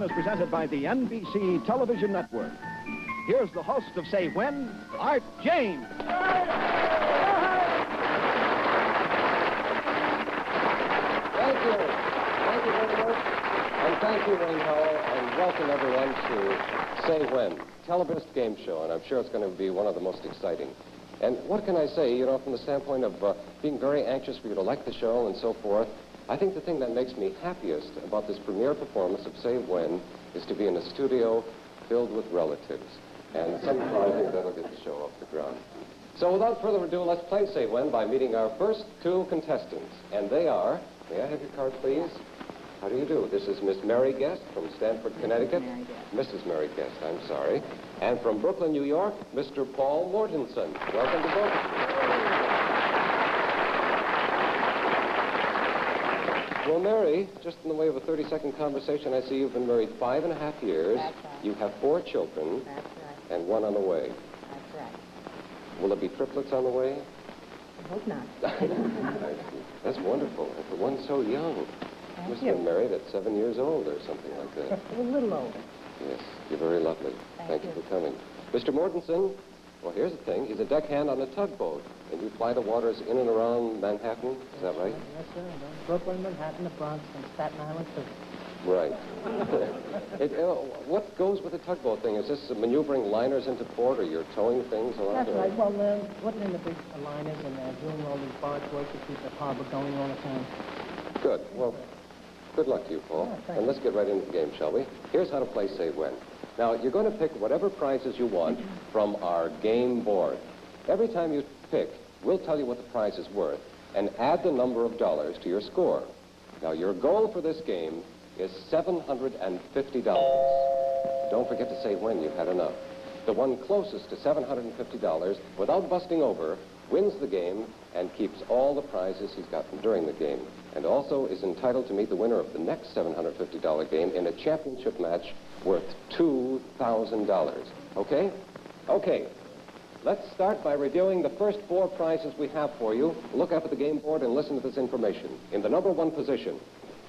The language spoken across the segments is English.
is presented by the NBC Television Network. Here's the host of Say When, Art James. Thank you. Thank you very much. And thank you, Wayne Howell, and welcome everyone to Say When, Telebist game show, and I'm sure it's going to be one of the most exciting. And what can I say, you know, from the standpoint of being very anxious for you to like the show and so forth, I think the thing that makes me happiest about this premiere performance of Say When is to be in a studio filled with relatives. And somehow I think that'll get the show off the ground. So without further ado, let's play Say When by meeting our first two contestants. And they are, may I have your card, please? How do you do? This is Miss Mary Guest from Stamford, Connecticut. Mrs. Mary Guest, I'm sorry. And from Brooklyn, New York, Mr. Paul Mortensen. Welcome to both of you. Well, Mary, just in the way of a 30-second conversation, I see you've been married 5.5 years. That's right. You have 4 children. That's right. And 1 on the way. That's right. Will there be triplets on the way? I hope not. That's wonderful. And for one so young. You must have been married at 7 years old or something like that. A little older. Yes, you're very lovely. Thank you for coming. Mr. Mortensen, well, here's the thing. He's a deckhand on a tugboat. And you fly the waters in and around Manhattan, is that right? Yes, sir. Brooklyn, Manhattan, the Bronx, and Staten Island, too. Right. What goes with the tugboat thing? Is this maneuvering liners into port, or you're towing things along? That's right. Well, putting in the big liners and doing all these barge work to keep the harbor going all the time. Good. Well, good luck to you, Paul. Yeah, and let's get right into the game, shall we? Here's how to play Say When. Now, you're going to pick whatever prizes you want from our game board. Every time you pick, we'll tell you what the prize is worth and add the number of dollars to your score. Now, your goal for this game is $750. Don't forget to say when you've had enough. The one closest to $750 without busting over wins the game and keeps all the prizes he's gotten during the game, and also is entitled to meet the winner of the next $750 game in a championship match worth $2,000. Okay? Okay. Let's start by reviewing the first 4 prizes we have for you. Look up at the game board and listen to this information. In the number 1 position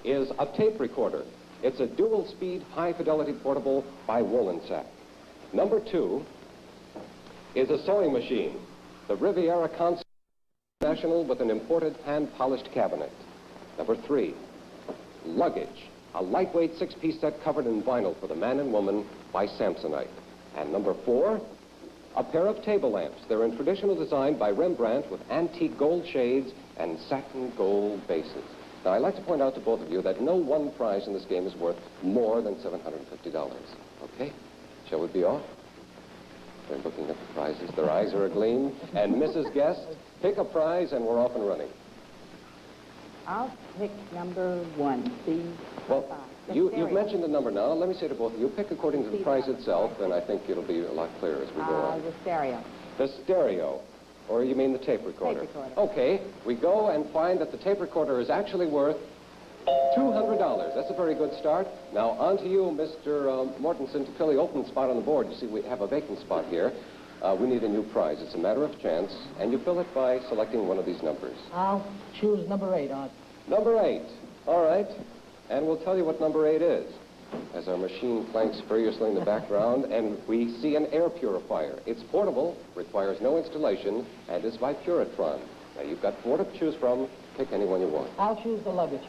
is a tape recorder. It's a dual-speed, high-fidelity portable by Wollensack. Number 2 is a sewing machine, the Riviera Concert National with an imported hand-polished cabinet. Number 3, luggage, a lightweight 6-piece set covered in vinyl for the man and woman by Samsonite. And number 4, a pair of table lamps. They're in traditional design by Rembrandt with antique gold shades and satin gold bases. Now, I'd like to point out to both of you that no one prize in this game is worth more than $750. Okay? Shall we be off? They're looking at the prizes. Their eyes are agleam. And Mrs. Guest, pick a prize and we're off and running. I'll pick number 1, C. Well, you've mentioned the number now. Let me say to both of you, pick according to the prize itself, and I think it'll be a lot clearer as we go on. The stereo. The stereo. Or you mean the tape recorder? Tape recorder. Okay, we go and find that the tape recorder is actually worth $200. That's a very good start. Now, on to you, Mr. Mortensen, to fill the open spot on the board. You see, we have a vacant spot here. We need a new prize. It's a matter of chance, and you fill it by selecting one of these numbers. I'll choose number 8, Art. Number 8. All right. And we'll tell you what number 8 is. As our machine clanks furiously in the background, and we see an air purifier. It's portable, requires no installation, and is by Puritron. Now, you've got 4 to choose from. Pick any one you want. I'll choose the luggage.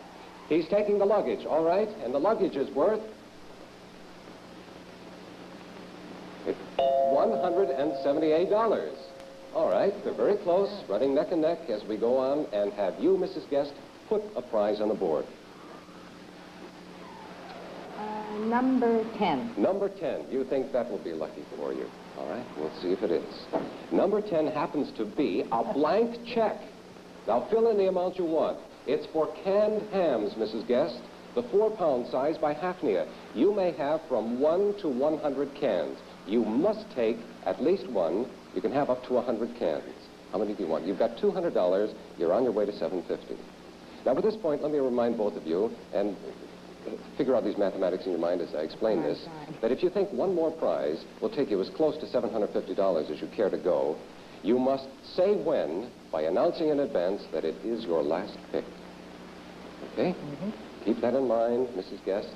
He's taking the luggage, all right? And the luggage is worth $178. All right, they're very close, running neck and neck as we go on, and have you, Mrs. Guest, put a prize on the board. Number 10. Number 10. You think that will be lucky for you. All right, we'll see if it is. Number 10 happens to be a blank check. Now, fill in the amount you want. It's for canned hams, Mrs. Guest, the 4-pound size by Hafnia. You may have from 1 to 100 cans. You must take at least 1. You can have up to 100 cans. How many do you want? You've got $200. You're on your way to $750. Now, at this point, let me remind both of you, and figure out these mathematics in your mind as I explain this, that if you think one more prize will take you as close to $750 as you care to go, you must say when by announcing in advance that it is your last pick. Okay? Keep that in mind, Mrs. Guest.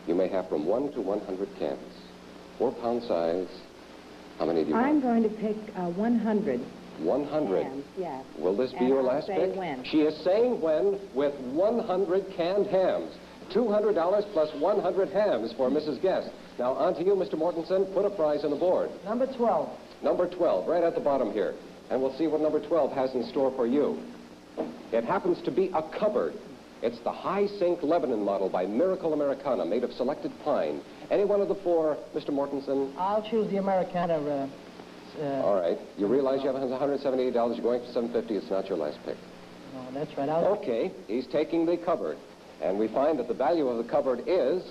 You may have from 1 to 100 cans. 4-pound size. How many do you I'm want? going to pick 100. 100. Cans, yes. Will this be And your I'll last say pick? when. She is saying when with 100 canned hams. $200 plus 100 hams for Mrs. Guest. Now, on to you, Mr. Mortensen. Put a prize on the board. Number 12. Number 12, right at the bottom here. And we'll see what number 12 has in store for you. It happens to be a cupboard. It's the high-sink Lebanon model by Miracle Americana, made of selected pine. Any one of the four, Mr. Mortensen? I'll choose the Americana. All right. You realize you have $178. You're going for $750. It's not your last pick. No, that's right. Okay. He's taking the cupboard. And we find that the value of the cupboard is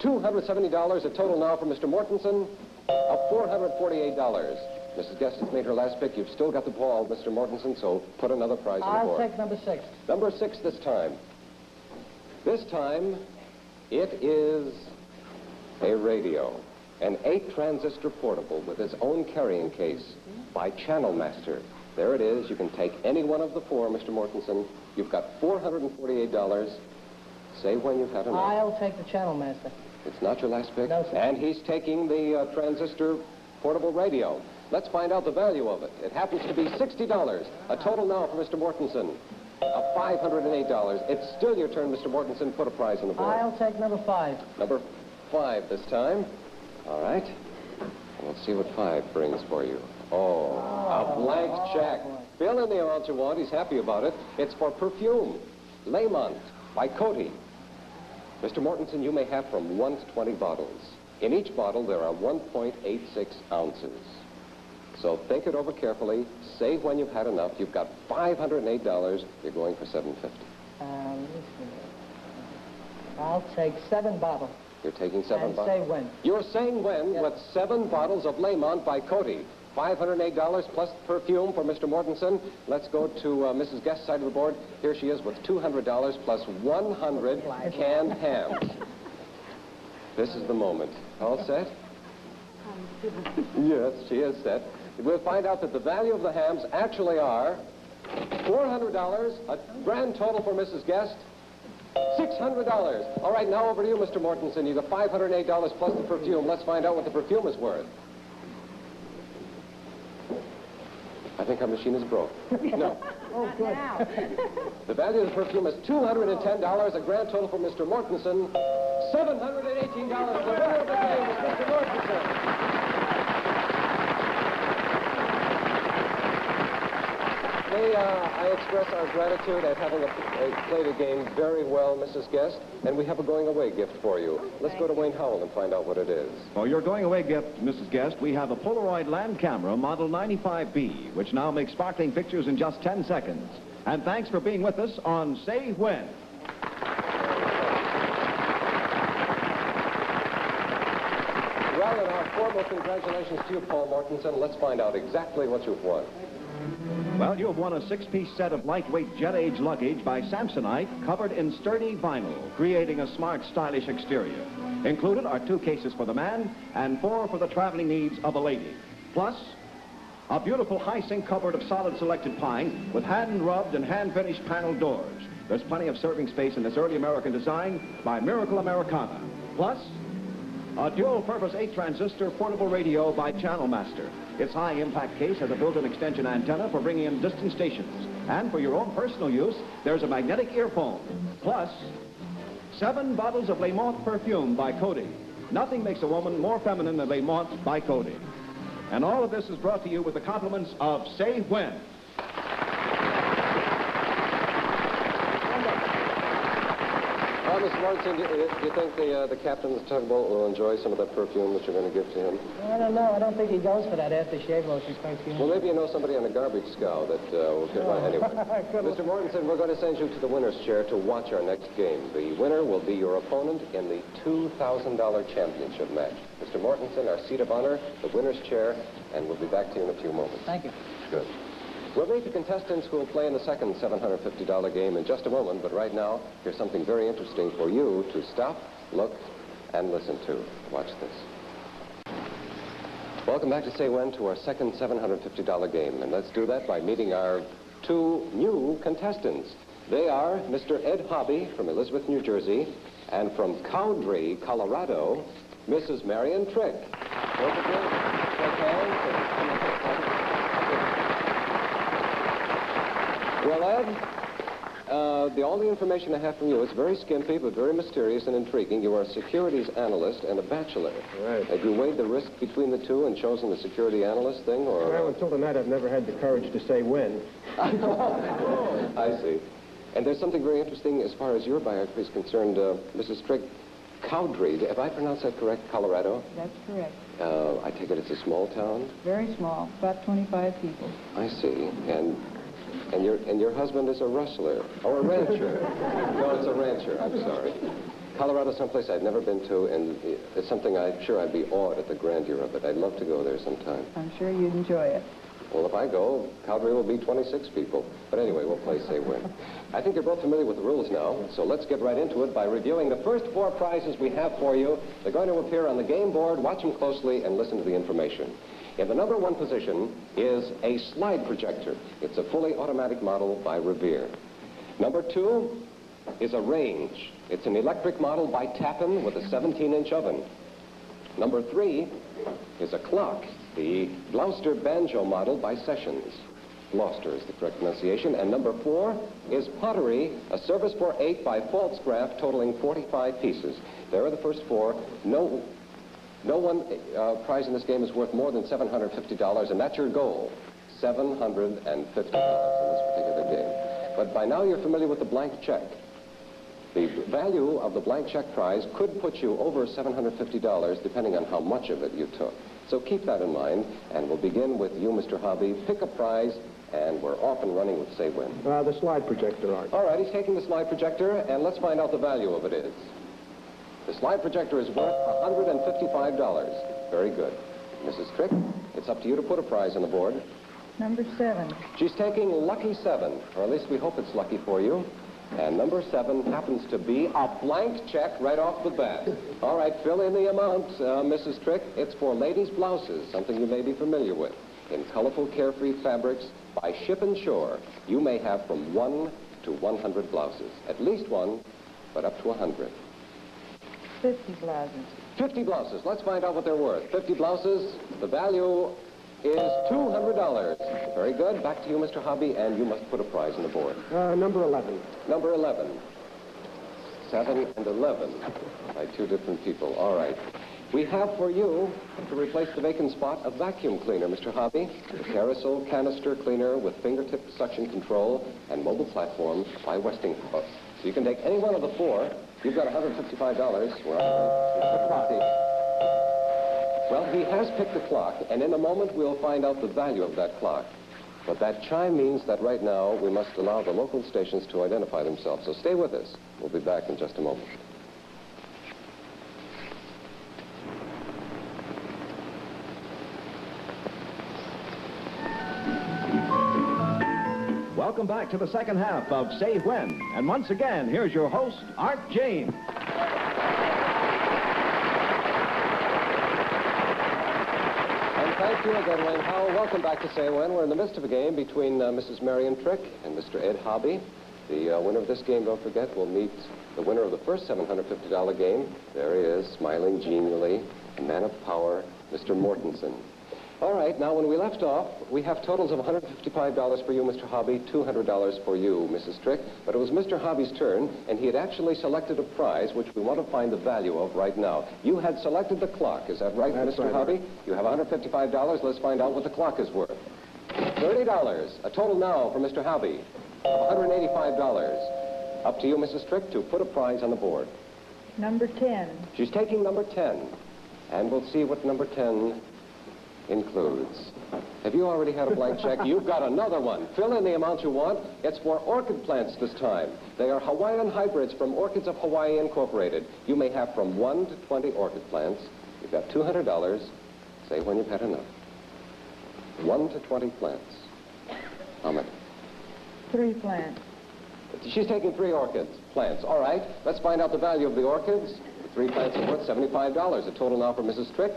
$270. A total now for Mr. Mortensen of $448. Mrs. Guest has made her last pick. You've still got the ball, Mr. Mortensen, so put another prize on the I'll board. take number 6. Number 6 this time. This time, it is a radio. An 8-transistor portable with its own carrying case by Channel Master. There it is. You can take any one of the four, Mr. Mortensen. You've got $448. Say when you've had enough. I'll take the Channel Master. It's not your last pick? No, sir. And he's taking the transistor portable radio. Let's find out the value of it. It happens to be $60. A total now for Mr. Mortensen of $508. It's still your turn, Mr. Mortensen. Put a prize on the board. I'll take number 5. Number 5 this time. All right. We'll see what 5 brings for you. Oh, a blank check. Fill in the amount you want. He's happy about it. It's for perfume. Lemont by Coty. Mr. Mortensen, you may have from 1 to 20 bottles. In each bottle, there are 1.86 ounces. So think it over carefully. Say when you've had enough. You've got $508. You're going for $750. I'll take 7 bottles. You're taking 7 And bottles? say when. You're saying when Yes. with 7 bottles of Lemont by Coty. $508 plus perfume for Mr. Mortensen. Let's go to Mrs. Guest's side of the board. Here she is with $200 plus 100 canned hams. This is the moment. All set? Yes, she is set. We'll find out that the value of the hams actually are $400, a grand total for Mrs. Guest, $600. All right, now over to you, Mr. Mortensen. You got $508 plus the perfume. Let's find out what the perfume is worth. I think our machine is broke. No. Oh, good. The value of the perfume is $210, a grand total for Mr. Mortensen, $718. The winner of the game is Mr. Mortensen. May I express our gratitude at having played a game very well, Mrs. Guest, and we have a going-away gift for you. Let's go to Wayne Howell and find out what it is. For your going-away gift, Mrs. Guest, we have a Polaroid land camera model 95B, which now makes sparkling pictures in just 10 seconds. And thanks for being with us on Say When. Well, and our formal congratulations to you, Paul Mortensen. Let's find out exactly what you've won. Well, you have won a 6-piece set of lightweight jet-age luggage by Samsonite, covered in sturdy vinyl, creating a smart, stylish exterior. Included are 2 cases for the man and 4 for the traveling needs of a lady. Plus, a beautiful high-sink cupboard of solid selected pine with hand-rubbed and hand-finished panel doors. There's plenty of serving space in this early American design by Miracle Americana. Plus, a dual-purpose 8-transistor portable radio by Channel Master. Its high-impact case has a built-in extension antenna for bringing in distant stations. And for your own personal use, there's a magnetic earphone. Plus, 7 bottles of Lemont perfume by Coty. Nothing makes a woman more feminine than Lemont by Coty. And all of this is brought to you with the compliments of Say When. Mr. Mortensen, do you think the captain of the tugboat will enjoy some of that perfume that you're going to give to him? I don't know. I don't think he goes for that aftershave lotion perfume. Well, maybe you know somebody on a garbage scow that will give one anyway. Mr. Mortensen, we're going to send you to the winner's chair to watch our next game. The winner will be your opponent in the $2,000 championship match. Mr. Mortensen, our seat of honor, the winner's chair, and we'll be back to you in a few moments. Thank you. Good. We'll meet the contestants who will play in the second $750 game in just a moment, but right now, here's something very interesting for you to stop, look, and listen to. Watch this. Welcome back to Say When to our second $750 game, and let's do that by meeting our 2 new contestants. They are Mr. Ed Hobby from Elizabeth, New Jersey, and from Cowdrey, Colorado, Mrs. Marion Trick. Both of you, shake hands and make it a Well, Ed, the only information I have from you is very skimpy, but very mysterious and intriguing. You are a securities analyst and a bachelor. Right. Have you weighed the risk between the two and chosen the security analyst thing, or...? Well, until tonight, I've never had the courage to say when. I see. And there's something very interesting as far as your biography is concerned, Mrs. Trick. Cowdrey, have I pronounced that correct, Colorado? That's correct. I take it it's a small town? Very small, about 25 people. I see. And your husband is a rustler, or a rancher. No, it's a rancher, I'm sorry. Colorado, someplace I've never been to, and it's something I'm sure I'd be awed at the grandeur of it. I'd love to go there sometime. I'm sure you'd enjoy it. Well, if I go, Cowdrey will be 26 people. But anyway, we'll play Say When. I think you're both familiar with the rules now, so let's get right into it by reviewing the first 4 prizes we have for you. They're going to appear on the game board. Watch them closely and listen to the information. In the number 1 position is a slide projector. It's a fully automatic model by Revere. Number 2 is a range. It's an electric model by Tappan with a 17-inch oven. Number 3 is a clock, the Gloucester Banjo model by Sessions. Gloucester is the correct pronunciation. And number 4 is pottery, a service for 8 by Pfaltzgraff, totaling 45 pieces. There are the first 4. No one prize in this game is worth more than $750, and that's your goal, $750 in this particular game. But by now you're familiar with the blank check. The value of the blank check prize could put you over $750 depending on how much of it you took. So keep that in mind, and we'll begin with you, Mr. Hobby. Pick a prize, and we're off and running with Say When. The slide projector, Art. All right, he's taking the slide projector, and let's find out the value of it is. The slide projector is worth $155. Very good. Mrs. Trick, it's up to you to put a prize on the board. Number 7. She's taking lucky 7, or at least we hope it's lucky for you. And number 7 happens to be a blank check right off the bat. All right, fill in the amount, Mrs. Trick. It's for ladies' blouses, something you may be familiar with. In colorful, carefree fabrics by Ship and Shore, you may have from 1 to 100 blouses. At least 1, but up to 100. 50 blouses. 50 blouses. Let's find out what they're worth. 50 blouses. The value is $200. Very good. Back to you, Mr. Hobby, and you must put a prize on the board. Number 11. Number 11. 7 and 11 by 2 different people. All right. We have for you, to replace the vacant spot, a vacuum cleaner, Mr. Hobby. A carousel canister cleaner with fingertip suction control and mobile platform by Westinghouse. So you can take any one of the 4. You've got $155. We're on. Well, he has picked the clock, and in a moment we'll find out the value of that clock. But that chime means that right now we must allow the local stations to identify themselves. So stay with us. We'll be back in just a moment. Welcome back to the second half of Say When. And once again, here's your host, Art James. Thank you again, Wayne Howell. Welcome back to Say When. We're in the midst of a game between Mrs. Marion Trick and Mr. Ed Hobby. The winner of this game, don't forget, will meet the winner of the first $750 game. There he is, smiling genially, a man of power, Mr. Mortensen. All right, now when we left off, we have totals of $155 for you, Mr. Hobby, $200 for you, Mrs. Trick. But it was Mr. Hobby's turn, and he had actually selected a prize which we want to find the value of right now. You had selected the clock, is that right, That's Mr. right. Hobby? You have $155. Let's find out what the clock is worth. $30. A total now for Mr. Hobby of $185. Up to you, Mrs. Trick, to put a prize on the board. Number 10. She's taking number 10, and we'll see what number 10 includes. Have you already had a blank check? You've got another one. Fill in the amount you want. It's for orchid plants this time. They are Hawaiian hybrids from Orchids of Hawaii Incorporated. You may have from 1 to 20 orchid plants. You've got $200. Say when you've had enough. 1 to 20 plants. How many? 3 plants. She's taking 3 plants. All right, let's find out the value of the orchids. The 3 plants are worth $75. A total now for Mrs. Trick.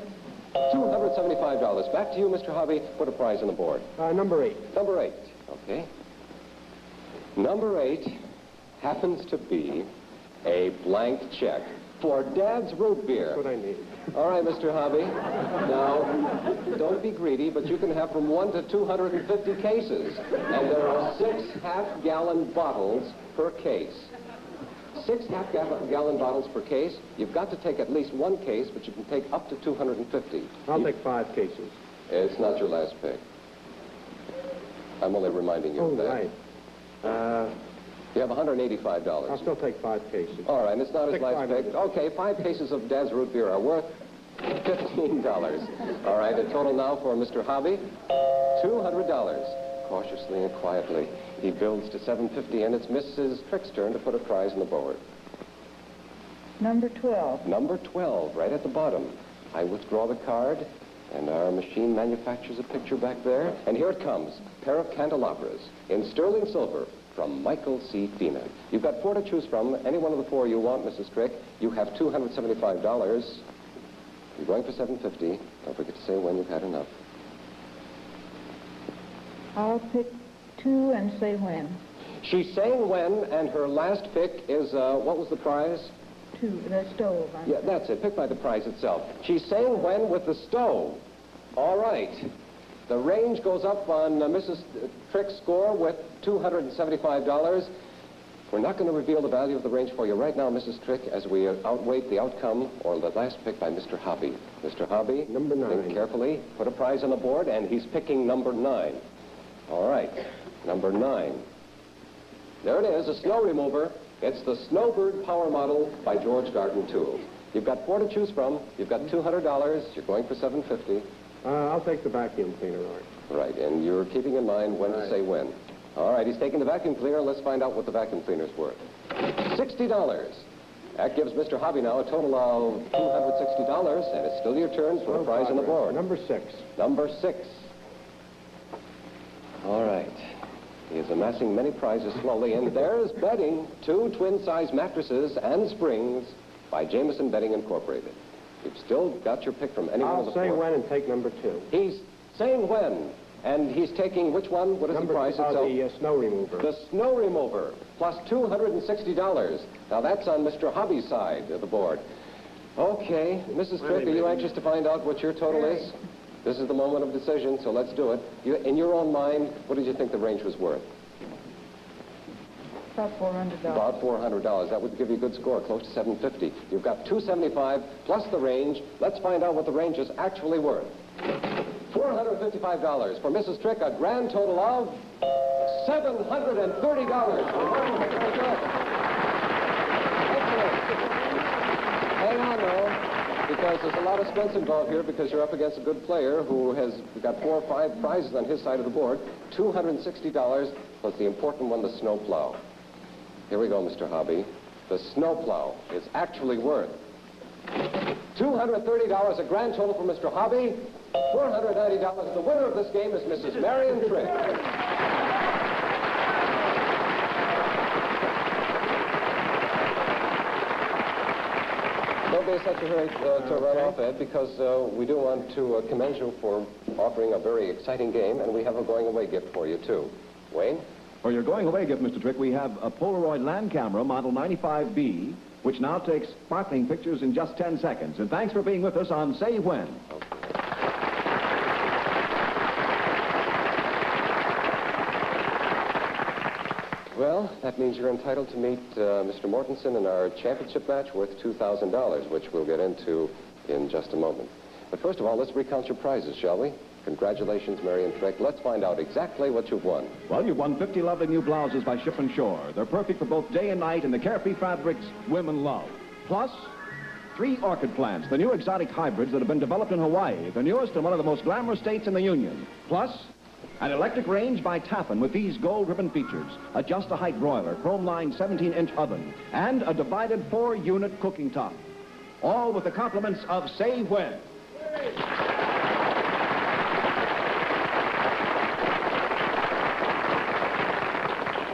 $275. Back to you, Mr. Hobby. Put a prize on the board. Number 8. Number 8. Okay. Number 8 happens to be a blank check for Dad's root beer. That's what I need. All right, Mr. Hobby. Now, don't be greedy, but you can have from 1 to 250 cases. And there are 6 half-gallon bottles per case. 6 half-gallon bottles per case. You've got to take at least 1 case, but you can take up to 250. I'll take 5 cases. It's not your last pick. I'm only reminding you of that. Right. You have $185. I'll still take 5 cases. All right, and it's not his Take last 5 pick. minutes. Okay, 5 cases of Dad's root beer are worth $15. All right, a total now for Mr. Hobby, $200. Cautiously and quietly, he builds to $750, and it's Mrs. Trick's turn to put a prize on the board. Number 12. Number 12, right at the bottom. I withdraw the card, and our machine manufactures a picture back there. And here it comes, a pair of candelabras in sterling silver from Michael C. Fina. You've got 4 to choose from. Any one of the 4 you want, Mrs. Trick. You have $275. You're going for $750. Don't forget to say when you've had enough. I'll pick 2 and say when. She's saying when, and her last pick is, what was the prize? 2, the stove. Yeah, that's it. Pick by the prize itself. She's saying when with the stove. All right. The range goes up on Mrs. Trick's score with $275. We're not going to reveal the value of the range for you right now, Mrs. Trick, as we outwait the outcome or the last pick by Mr. Hobby. Mr. Hobby, Number 9. think carefully. Put a prize on the board, and he's picking number 9. All right, number 9. There it is, a snow remover. It's the Snowbird Power Model by George Garden Tools. You've got 4 to choose from. You've got $200. You're going for $750. I'll take the vacuum cleaner, Art. Right, and you're keeping in mind when to say when. All right, he's taking the vacuum cleaner. Let's find out what the vacuum cleaner's worth. $60. That gives Mr. Hobby now a total of $260, and it's still your turn for a prize on the board. Number 6. Number 6. All right. He is amassing many prizes slowly, and there's bedding, 2 twin-size mattresses and springs by Jameson Bedding Incorporated. You've still got your pick from any one of the 4. I'll say when and take number 2. He's saying when, and he's taking which one? What is the price itself? The snow remover. The snow remover, plus $260. Now, that's on Mr. Hobby's side of the board. Okay, Mrs. Trick, are you anxious to find out what your total is? This is the moment of decision, so let's do it. In your own mind, what did you think the range was worth? About $400. About $400. That would give you a good score, close to $750. You've got $275 plus the range. Let's find out what the range is actually worth. $455 for Mrs. Trick, a grand total of $730. Remarkable, very good. Excellent. Hang on, though, because there's a lot of expense involved here because you're up against a good player who has got 4 or 5 prizes on his side of the board. $260 plus the important one, the snow plow. Here we go, Mr. Hobby. The snow plow is actually worth $230, a grand total for Mr. Hobby. $490. The winner of this game is Mrs. Marion Trick. Don't be in such a hurry to run off, Ed, because we do want to commend you for offering a very exciting game, and we have a going-away gift for you, too. Wayne? For your going-away gift, Mr. Trick, we have a Polaroid land camera, model 95B, which now takes sparkling pictures in just 10 seconds. And thanks for being with us on Say When. Okay. Well, that means you're entitled to meet Mr. Mortensen in our championship match worth $2,000, which we'll get into in just a moment. But first of all, let's recount your prizes, shall we? Congratulations, Marion Trick. Let's find out exactly what you've won. Well, you've won 50 lovely new blouses by Ship and Shore. They're perfect for both day and night in the carefree fabrics women love. Plus, 3 orchid plants, the new exotic hybrids that have been developed in Hawaii, the newest and one of the most glamorous states in the Union. Plus, an electric range by Tappan with these gold ribbon features, a just-a-height broiler, chrome-lined 17-inch oven, and a divided 4-unit cooking top. All with the compliments of Say When.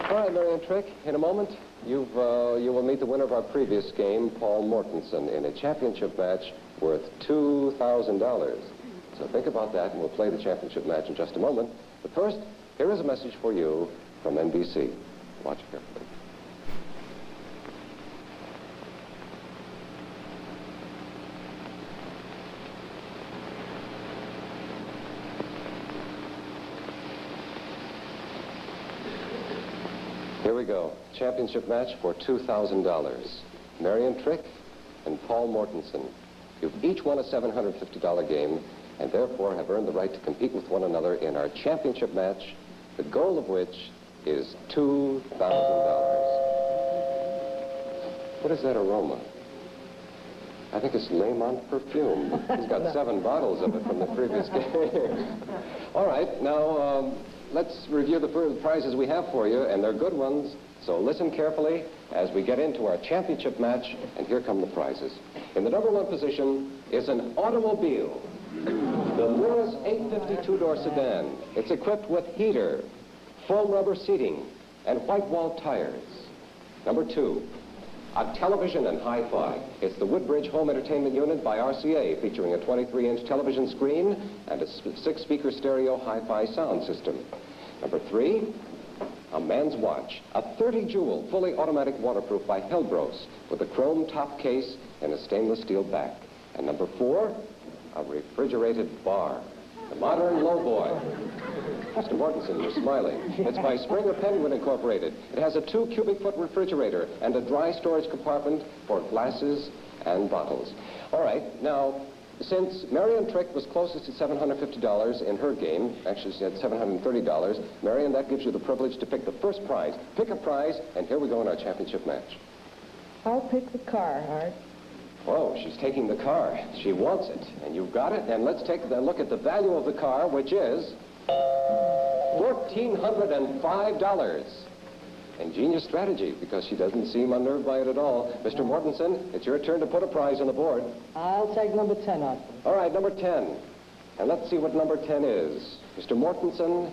All right, Marion Trick, in a moment, you will meet the winner of our previous game, Paul Mortensen, in a championship match worth $2,000. So think about that, and we'll play the championship match in just a moment. But first, here is a message for you from NBC. Watch carefully. Here we go. Championship match for $2,000. Marion Trick and Paul Mortensen. You've each won a $750 game and therefore have earned the right to compete with one another in our championship match, the goal of which is $2,000. What is that aroma? I think it's Lemon perfume. He's got 7 bottles of it from the previous game. All right, now let's review the prizes we have for you, and they're good ones, so listen carefully as we get into our championship match, and here come the prizes. In the number 1 position is an automobile, the Lewis 850 two-door sedan. It's equipped with heater, foam rubber seating, and white wall tires. Number 2, a television and hi-fi. It's the Woodbridge Home Entertainment Unit by RCA, featuring a 23-inch television screen and a 6-speaker stereo hi-fi sound system. Number 3, a man's watch, a 30-jewel, fully automatic waterproof by Helbros, with a chrome top case and a stainless steel back. And number 4, a refrigerated bar, the modern lowboy. Mr. Mortensen, you're smiling. It's by Springer Penguin Incorporated. It has a 2-cubic-foot refrigerator and a dry storage compartment for glasses and bottles. All right, now, since Marion Trick was closest to $750 in her game, actually she had $730, Marion, that gives you the privilege to pick the first prize. Pick a prize, and here we go in our championship match. I'll pick the car, Art. Oh, she's taking the car. She wants it, and you've got it. And let's take a look at the value of the car, which is $1,405. Ingenious strategy, because she doesn't seem unnerved by it at all. Mr. Mortensen, it's your turn to put a prize on the board. I'll take number 10, Art. All right, number 10. And let's see what number 10 is. Mr. Mortensen,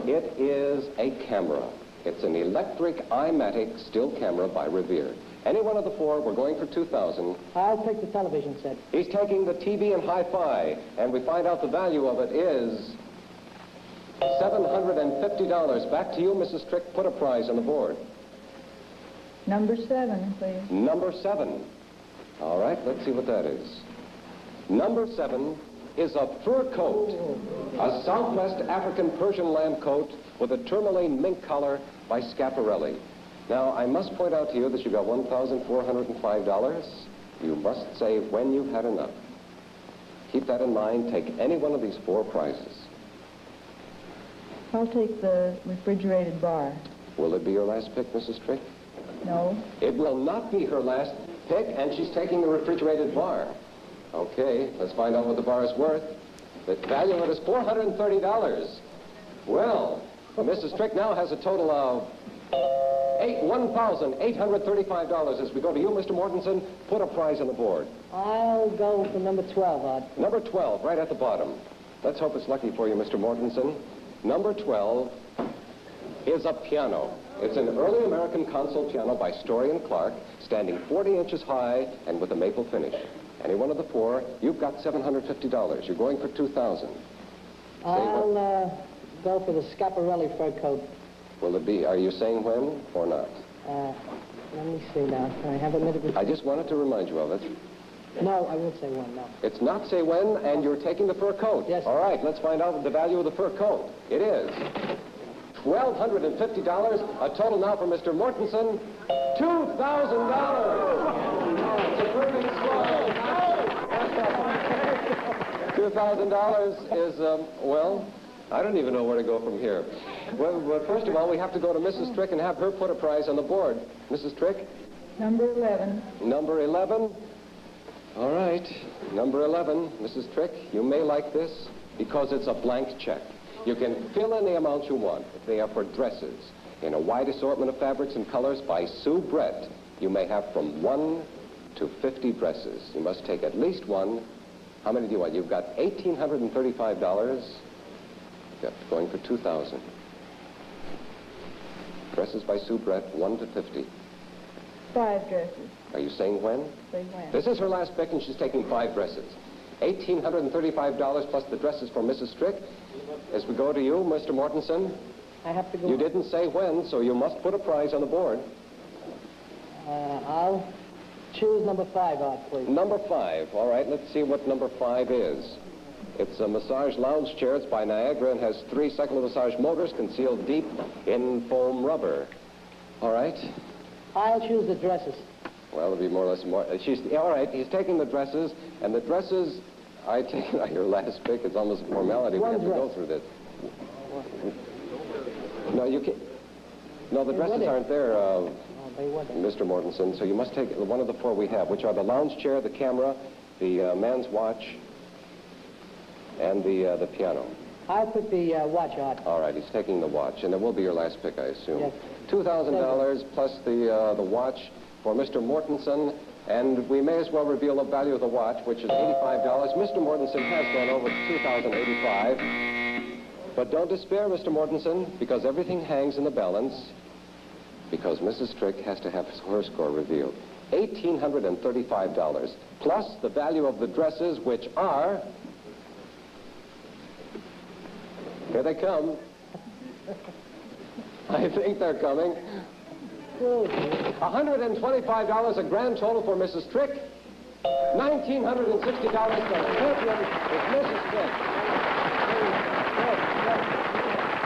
it is a camera. It's an electric iMatic still camera by Revere. Any one of the 4, we're going for $2,000. I'll take the television set. He's taking the TV and hi-fi, and we find out the value of it is $750. Back to you, Mrs. Trick. Put a prize on the board. Number 7, please. Number 7. All right, let's see what that is. Number 7 is a fur coat, a Southwest African Persian lamb coat with a tourmaline mink collar by Schiaparelli. Now, I must point out to you that you got $1,405. You must say when you've had enough. Keep that in mind. Take any one of these 4 prizes. I'll take the refrigerated bar. Will it be your last pick, Mrs. Trick? No. It will not be her last pick, and she's taking the refrigerated bar. Okay, let's find out what the bar is worth. The value of it is $430. Well, Mrs. Trick now has a total of $1,835. As we go to you, Mr. Mortensen, put a prize on the board. I'll go for number 12, Art. Number 12, right at the bottom. Let's hope it's lucky for you, Mr. Mortensen. Number 12 is a piano. It's an early American console piano by Story & Clark, standing 40 inches high and with a maple finish. Any one of the 4, you've got $750. You're going for $2,000. I'll go for the Schiaparelli fur coat. Will it be, are you saying when or not? Let me see now. I have a minute. I just wanted to remind you of it. No, I won't say when, no. It's not say when, and you're taking the fur coat. Yes. All right, let's find out the value of the fur coat. It is $1,250. A total now for Mr. Mortensen, $2,000. It's a perfect score. $2,000 is, well, I don't even know where to go from here. Well, first of all, we have to go to Mrs. Trick and have her put a prize on the board. Mrs. Trick? Number 11. Number 11? All right. Number 11, Mrs. Trick, you may like this because it's a blank check. You can fill in the amount you want. They are for dresses. In a wide assortment of fabrics and colors by Sue Brett, you may have from 1 to 50 dresses. You must take at least one. How many do you want? You've got $1,835. Going for $2,000. Dresses by Sue Brett, 1 to 50. 5 dresses. Are you saying when? Say when. This is her last pick, and she's taking 5 dresses. $1,835 plus the dresses for Mrs. Strick. As we go to you, Mr. Mortensen. I have to go. You didn't say when, so you must put a prize on the board. I'll choose number 5, Art, please. Number 5. All right, let's see what number 5 is. It's a massage lounge chair. It's by Niagara and has 3 cycle massage motors concealed deep in foam rubber. All right. I'll choose the dresses. Well, it'll be more or less more. All right, he's taking the dresses, and the dresses, I take your last pick. It's almost a formality. We have to go through this. No, you can't. No, the dresses aren't there, Mr. Mortensen, so you must take one of the four we have, which are the lounge chair, the camera, the man's watch, and the piano. I'll put the watch on. All right, he's taking the watch, and it will be your last pick, I assume. Yes. $2,000 plus the watch for Mr. Mortensen, and we may as well reveal the value of the watch, which is $85. Mr. Mortensen has gone over to $2,085. But don't despair, Mr. Mortensen, because everything hangs in the balance, because Mrs. Trick has to have her score revealed. $1,835, plus the value of the dresses, which are... Here they come. I think they're coming. $125, a grand total for Mrs. Trick. $1,960 for the champion is Mrs. Trick.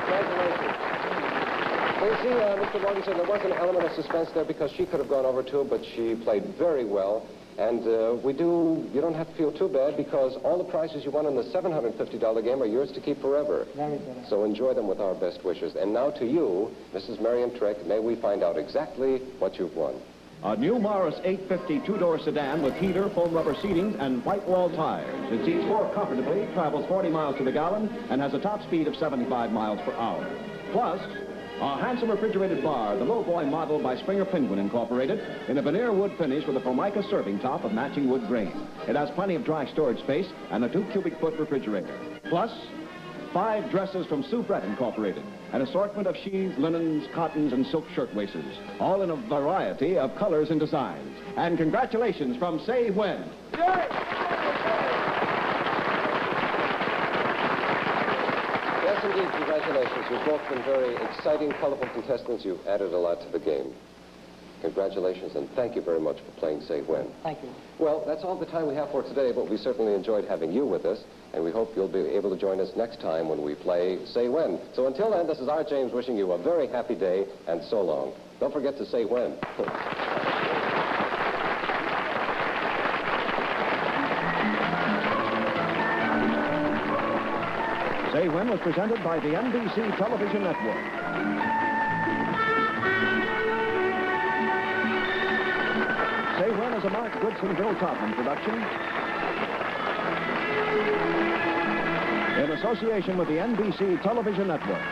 Congratulations. Well, you see, Mr. Mortensen, there was an element of suspense there because she could have gone over too, but she played very well. And you don't have to feel too bad because all the prizes you won in the $750 game are yours to keep forever. Very good. So enjoy them with our best wishes. And now to you, Mrs. Marion Trick, may we find out exactly what you've won. A new Morris 850 two-door sedan with heater, foam rubber seating, and white wall tires. It seats four comfortably, travels 40 miles to the gallon, and has a top speed of 75 miles per hour. Plus, a handsome refrigerated bar, the Lowboy model by Springer Penguin Incorporated, in a veneer wood finish with a Formica serving top of matching wood grain. It has plenty of dry storage space and a 2 cubic foot refrigerator. Plus, 5 dresses from Sue Brett Incorporated, an assortment of sheaths, linens, cottons, and silk shirtwaists, all in a variety of colors and designs. And congratulations from Say When. Yes, indeed, congratulations. You've both been very exciting, colorful contestants. You've added a lot to the game. Congratulations, and thank you very much for playing Say When. Thank you. Well, that's all the time we have for today, but we certainly enjoyed having you with us, and we hope you'll be able to join us next time when we play Say When. So until then, this is Art James wishing you a very happy day, and so long. Don't forget to say when. Say When was presented by the NBC Television Network. Say When is a Mark Goodson, Bill Todman production in association with the NBC Television Network.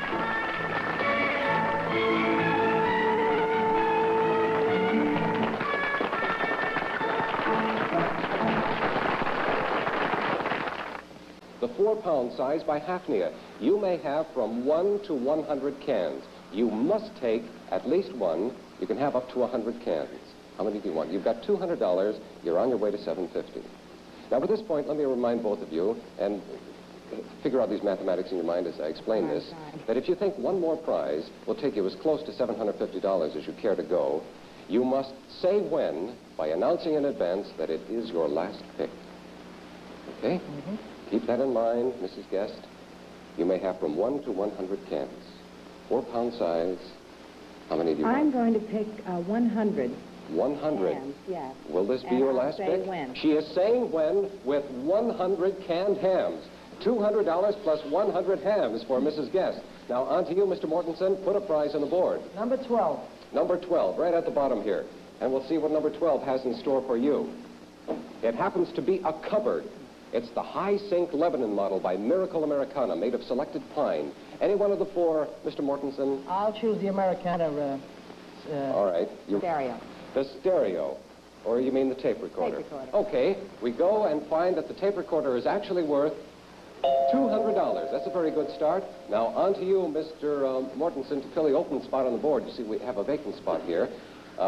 The 4-pound size by Hafnia. You may have from 1 to 100 cans. You must take at least one. You can have up to 100 cans. How many do you want? You've got $200. You're on your way to $750. Now, at this point, let me remind both of you, and figure out these mathematics in your mind as I explain this, that if you think one more prize will take you as close to $750 as you care to go, you must say when by announcing in advance that it is your last pick. Okay? Mm-hmm. Keep that in mind, Mrs. Guest. You may have from 1 to 100 cans. 4-pound size. How many do you I'm want? going to pick 100. 100. Hams, yes. Will this be And your I'll last say pick? when. She is saying when with 100 canned hams. $200 plus 100 hams for Mrs. Guest. Now, on to you, Mr. Mortensen. Put a prize on the board. Number 12. Number 12, right at the bottom here. And we'll see what number 12 has in store for you. It happens to be a cupboard. It's the high-sink Lebanon model by Miracle Americana, made of selected pine. Any one of the four, Mr. Mortensen? I'll choose the Americana. All right. Stereo. The stereo. Or you mean the tape recorder? Tape recorder. Okay. We go and find that the tape recorder is actually worth $200. That's a very good start. Now, on to you, Mr. Mortensen, to fill the open spot on the board. You see, we have a vacant spot here.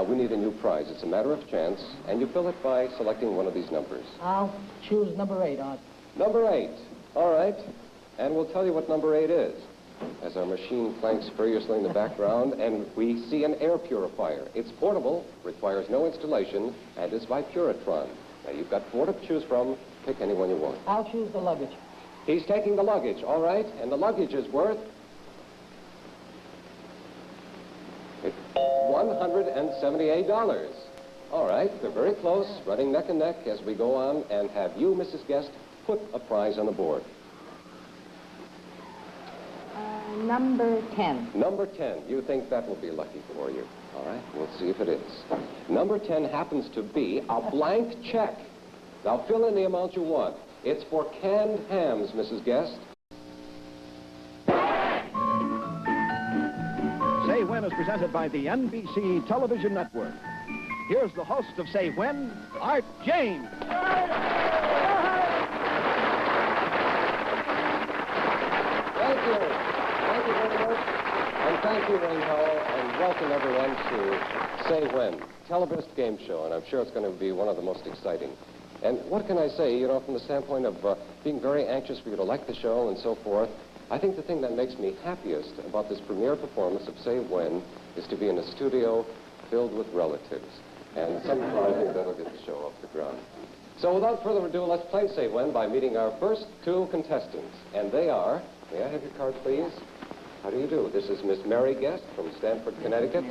We need a new prize. It's a matter of chance, and you fill it by selecting one of these numbers. I'll choose number 8, Art. Number 8. All right. And we'll tell you what number 8 is. As our machine clanks furiously in the background, and we see an air purifier. It's portable, requires no installation, and is by Puritron. Now, you've got 4 to choose from. Pick any one you want. I'll choose the luggage. He's taking the luggage, all right? And the luggage is worth $100. and $78. All right, they're very close, running neck and neck as we go on, and have you, Mrs. Guest, put a prize on the board. Number 10. Number 10, you think that will be lucky for you. All right, we'll see if it is. Number 10 happens to be a blank check. Now fill in the amount you want. It's for canned hams, Mrs. Guest. Say When is presented by the NBC Television Network. Here's the host of Say When, Art James. Thank you. Thank you very much. And thank you, Wayne Howell, and welcome everyone to Say When, televised game show, and I'm sure it's going to be one of the most exciting. And what can I say, you know, from the standpoint of being very anxious for you to like the show and so forth, I think the thing that makes me happiest about this premiere performance of Say When is to be in a studio filled with relatives. And somehow I think that'll get the show off the ground. So without further ado, let's play Say When by meeting our first two contestants. And they are, may I have your card, please? How do you do? This is Miss Mary Guest from Stamford, Connecticut.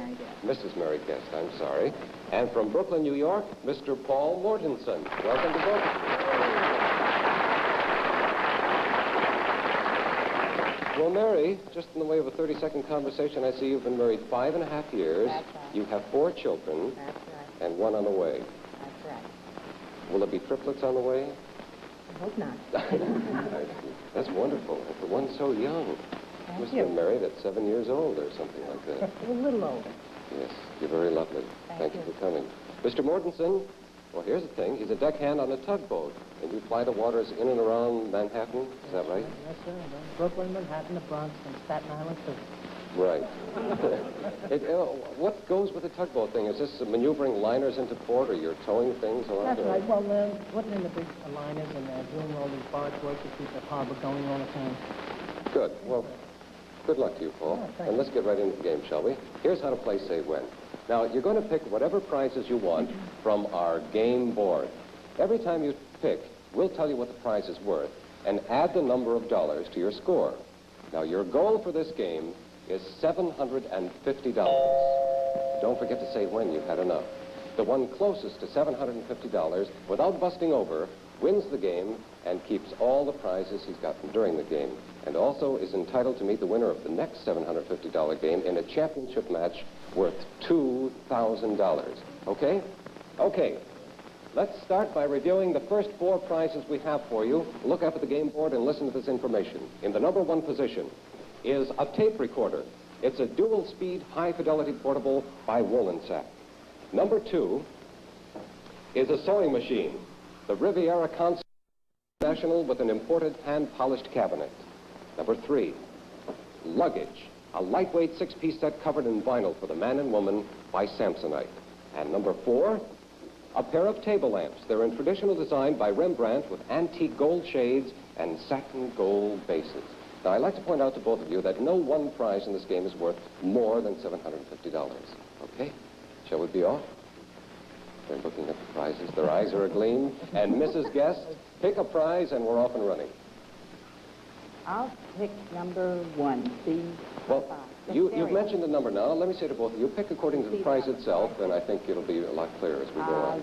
Mrs. Mary Guest, I'm sorry. And from Brooklyn, New York, Mr. Paul Mortensen. Welcome to both of you. Well, Mary, just in the way of a 30-second conversation, I see you've been married 5.5 years. That's right. You have 4 children. That's right. And 1 on the way. That's right. Will there be triplets on the way? I hope not. That's wonderful. And for one so young. Thank Must you. have been married at 7 years old or something like that. A little older. Yes, you're very lovely. Thank you you. for coming. Mr. Mortensen, well, here's the thing. He's a deckhand on a tugboat. And you fly the waters in and around Manhattan, is that right? Yes, sir. Brooklyn, Manhattan, the Bronx, and Staten Island, too. Right. What goes with the tugboat thing? Is this maneuvering liners into port, or you're towing things along? That's right. Well, putting in the big liners and doing all these barge work to keep the harbor going all the time. Good. Well, good luck to you, Paul. Yeah, thank And let's get right into the game, shall we? Here's how to play Say When. Now, you're going to pick whatever prizes you want from our game board. Every time you pick, we'll tell you what the prize is worth and add the number of dollars to your score. Now, your goal for this game is $750. Don't forget to say when you've had enough. The one closest to $750 without busting over wins the game and keeps all the prizes he's gotten during the game, and also is entitled to meet the winner of the next $750 game in a championship match worth $2,000. Okay? Okay. Let's start by reviewing the first 4 prizes we have for you. Look up at the game board and listen to this information. In the number 1 position is a tape recorder. It's a dual-speed, high-fidelity portable by Wollensack. Number 2 is a sewing machine, the Riviera Consul National with an imported hand-polished cabinet. Number 3, luggage, a lightweight 6-piece set covered in vinyl for the man and woman by Samsonite. And number 4, a pair of table lamps. They're in traditional design by Rembrandt with antique gold shades and satin gold bases. Now, I'd like to point out to both of you that no one prize in this game is worth more than $750. Okay? Shall we be off? They're looking at the prizes. Their eyes are agleam. And Mrs. Guest, pick a prize and we're off and running. I'll pick number 1, C. Well, you've mentioned the number now. Let me say to both of you, pick according to the prize itself, and I think it'll be a lot clearer as we go on.